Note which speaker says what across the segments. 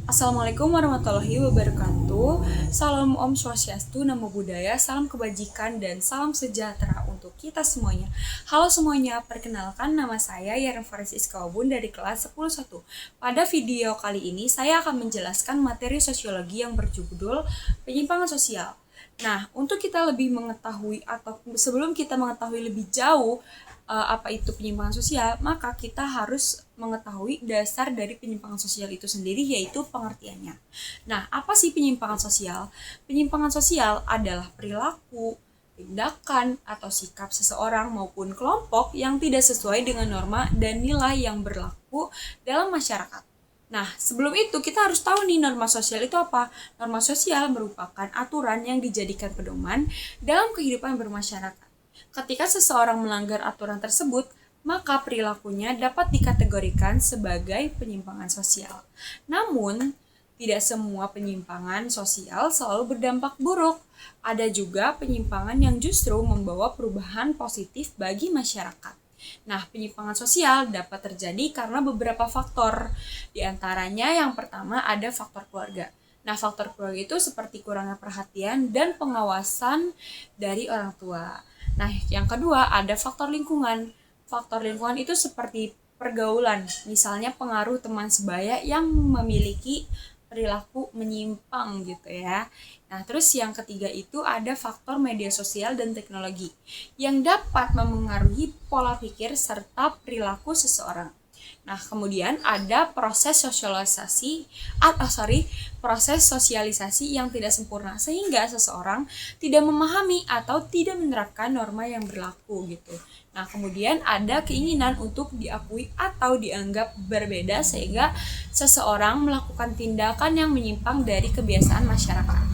Speaker 1: Assalamualaikum warahmatullahi wabarakatuh. Salam Om Swastiastu, Namo Buddhaya, salam kebajikan dan salam sejahtera untuk kita semuanya. Halo semuanya, perkenalkan nama saya Yaren Faris Iskawabun dari kelas 10.1. Pada video kali ini saya akan menjelaskan materi sosiologi yang berjudul penyimpangan sosial. Nah, untuk kita lebih mengetahui atau sebelum kita mengetahui lebih jauh apa itu penyimpangan sosial, maka kita harus mengetahui dasar dari penyimpangan sosial itu sendiri, yaitu pengertiannya. Nah, apa sih penyimpangan sosial? Penyimpangan sosial adalah perilaku, tindakan, atau sikap seseorang maupun kelompok yang tidak sesuai dengan norma dan nilai yang berlaku dalam masyarakat. Nah, sebelum itu kita harus tahu nih norma sosial itu apa. Norma sosial merupakan aturan yang dijadikan pedoman dalam kehidupan bermasyarakat. Ketika seseorang melanggar aturan tersebut, maka perilakunya dapat dikategorikan sebagai penyimpangan sosial. Namun, tidak semua penyimpangan sosial selalu berdampak buruk. Ada juga penyimpangan yang justru membawa perubahan positif bagi masyarakat. Nah, penyimpangan sosial dapat terjadi karena beberapa faktor. Di antaranya yang pertama ada faktor keluarga. Nah, faktor keluarga itu seperti kurangnya perhatian dan pengawasan dari orang tua. Nah, yang kedua ada faktor lingkungan. Faktor lingkungan itu seperti pergaulan, misalnya pengaruh teman sebaya yang memiliki perilaku menyimpang gitu ya. Nah, terus yang ketiga itu ada faktor media sosial dan teknologi yang dapat memengaruhi pola pikir serta perilaku seseorang. Nah, kemudian ada proses sosialisasi yang tidak sempurna sehingga seseorang tidak memahami atau tidak menerapkan norma yang berlaku gitu. Nah, kemudian ada keinginan untuk diakui atau dianggap berbeda sehingga seseorang melakukan tindakan yang menyimpang dari kebiasaan masyarakat.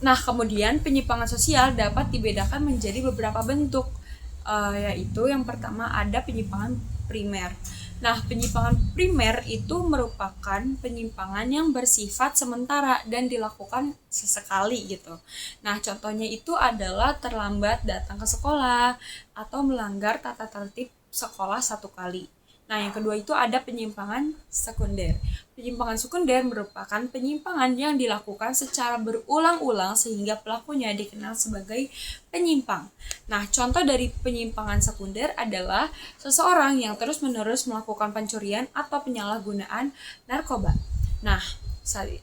Speaker 1: Nah, kemudian penyimpangan sosial dapat dibedakan menjadi beberapa bentuk, yaitu yang pertama ada penyimpangan primer. Nah, penyimpangan primer itu merupakan penyimpangan yang bersifat sementara dan dilakukan sesekali gitu. Nah, contohnya itu adalah terlambat datang ke sekolah atau melanggar tata tertib sekolah satu kali. Nah, yang kedua itu ada penyimpangan sekunder. Penyimpangan sekunder merupakan penyimpangan yang dilakukan secara berulang-ulang sehingga pelakunya dikenal sebagai penyimpang. Nah, contoh dari penyimpangan sekunder adalah seseorang yang terus-menerus melakukan pencurian atau penyalahgunaan narkoba. Nah,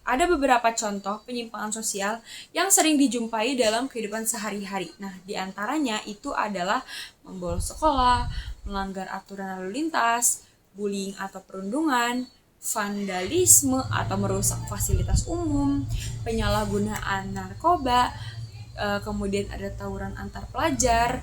Speaker 1: ada beberapa contoh penyimpangan sosial yang sering dijumpai dalam kehidupan sehari-hari. Nah, diantaranya itu adalah membolos sekolah, melanggar aturan lalu lintas, bullying atau perundungan, vandalisme atau merusak fasilitas umum, penyalahgunaan narkoba, kemudian ada tawuran antar pelajar.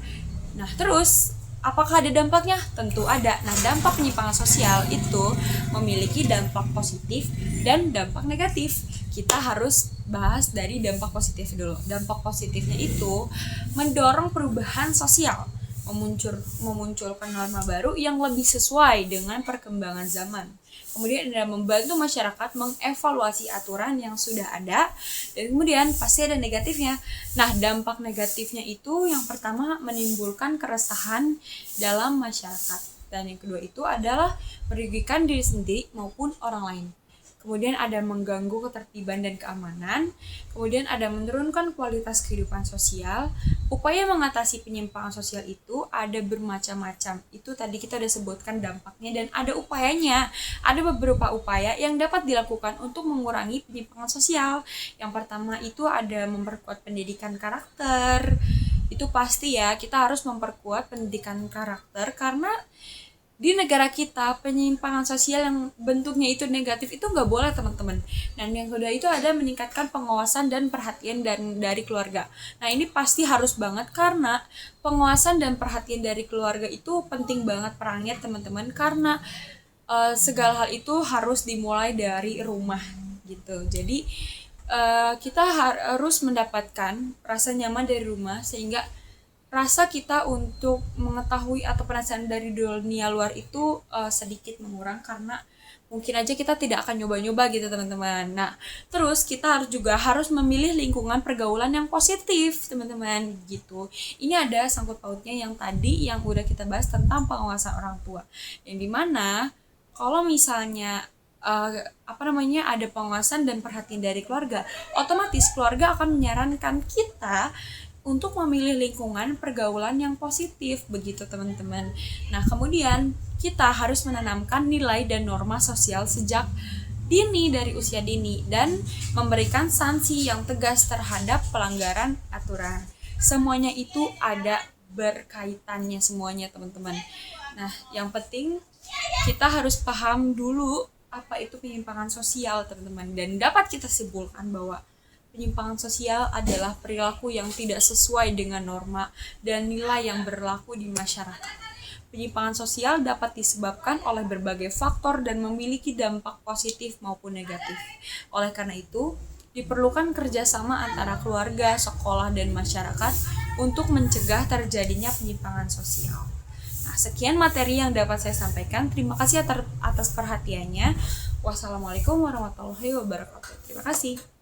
Speaker 1: Nah, terus apakah ada dampaknya? Tentu ada. Nah, dampak penyimpangan sosial itu memiliki dampak positif dan dampak negatif. Kita harus bahas dari dampak positif dulu. Dampak positifnya itu mendorong perubahan sosial, memunculkan norma baru yang lebih sesuai dengan perkembangan zaman. Kemudian ada membantu masyarakat mengevaluasi aturan yang sudah ada, dan kemudian pasti ada negatifnya. Nah, dampak negatifnya itu yang pertama menimbulkan keresahan dalam masyarakat, dan yang kedua itu adalah merugikan diri sendiri maupun orang lain. Kemudian ada mengganggu ketertiban dan keamanan, kemudian ada menurunkan kualitas kehidupan sosial. Upaya mengatasi penyimpangan sosial itu ada bermacam-macam. Itu tadi kita udah sebutkan dampaknya dan ada upayanya. Ada beberapa upaya yang dapat dilakukan untuk mengurangi penyimpangan sosial. Yang pertama itu ada memperkuat pendidikan karakter. Itu pasti ya, kita harus memperkuat pendidikan karakter karena di negara kita penyimpangan sosial yang bentuknya itu negatif itu nggak boleh, teman-teman. Dan yang kedua itu ada meningkatkan pengawasan dan perhatian dari keluarga. Nah, ini pasti harus banget karena pengawasan dan perhatian dari keluarga itu penting banget perannya, teman-teman, karena segala hal itu harus dimulai dari rumah gitu. Jadi kita harus mendapatkan rasa nyaman dari rumah sehingga rasa kita untuk mengetahui atau penasaran dari dunia luar itu sedikit mengurang karena mungkin aja kita tidak akan nyoba-nyoba gitu, teman-teman. Nah, terus kita harus memilih lingkungan pergaulan yang positif, teman-teman, gitu. Ini ada sangkut pautnya yang tadi yang udah kita bahas tentang pengawasan orang tua. Yang dimana kalau misalnya ada pengawasan dan perhatian dari keluarga, otomatis keluarga akan menyarankan kita untuk memilih lingkungan pergaulan yang positif, begitu teman-teman. Nah, kemudian kita harus menanamkan nilai dan norma sosial sejak dini, dari usia dini, dan memberikan sanksi yang tegas terhadap pelanggaran aturan. Semuanya itu ada berkaitannya semuanya, teman-teman. Nah, yang penting kita harus paham dulu apa itu penyimpangan sosial, teman-teman, dan dapat kita simpulkan bahwa penyimpangan sosial adalah perilaku yang tidak sesuai dengan norma dan nilai yang berlaku di masyarakat. Penyimpangan sosial dapat disebabkan oleh berbagai faktor dan memiliki dampak positif maupun negatif. Oleh karena itu, diperlukan kerjasama antara keluarga, sekolah, dan masyarakat untuk mencegah terjadinya penyimpangan sosial. Nah, sekian materi yang dapat saya sampaikan. Terima kasih atas perhatiannya. Wassalamualaikum warahmatullahi wabarakatuh. Terima kasih.